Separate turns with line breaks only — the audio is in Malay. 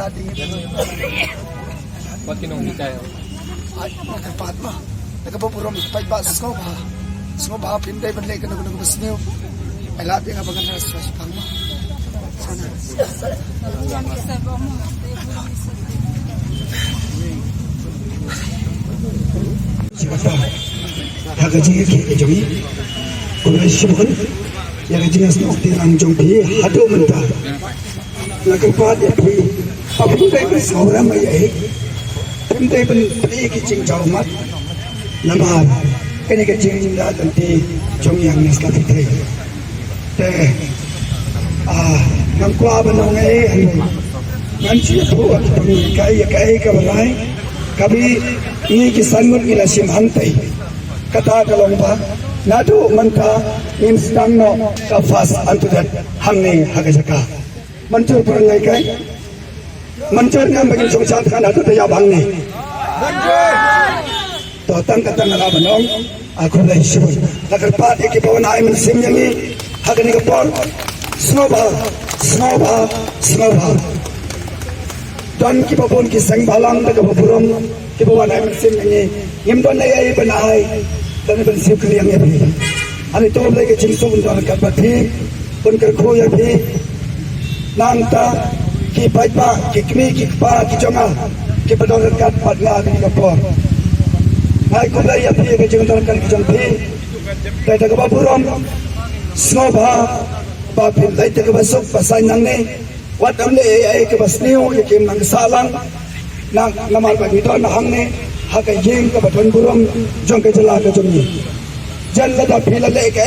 pala tingin mo.
Ba't kinong tayo?
Ay, nagkapat mo. Nagkapapurom, pagba sa skoba. Skoba, pinday, banlay ka nagubas niyo. Ay, lahat yung abangan na sa pang mo. Sana.
야가지게 개정이 고라시본 야가지가서 옥대랑 정비 하도문다 나그파 대피 아픈데는 서울아마야 해 펜데는 페이기 징자우맛 나마 그니까 징진다던데 정양네스 같은데 남과반ong에 nanti tu kaya kabalai kami ini kisan mun ila sim hantai kata kalong ba nado manta nim stang no ka fas antu dat hamne hagajaka mancur perangai kai mancur ngam bagi songchat kan atu ya bangne to tang kata ngala banong aku lai sibun nakar pat iki pawan ai men sim yangi hagani ka por snowball dan kita pun kisah balang dekat berburum kita buat ayam sim ini impan ayam benai dan bersih kalian ya bi ani tu lagi cincin untuk angkat bati pun kerku ya bi nanta ki pajba ki kmi ki kpa ki jonga ki pedor kat padla di lapor hai ko ya bi ke jangan terkan ki jong bi dekat berburum snobha bapin dekat besok pasai nang ni wat amne ay ke basniu ye kim nang salang nang namal bagi to na hangne ha ka yeng ka baton burom jong ke jala ka jomni jan la da phila le ke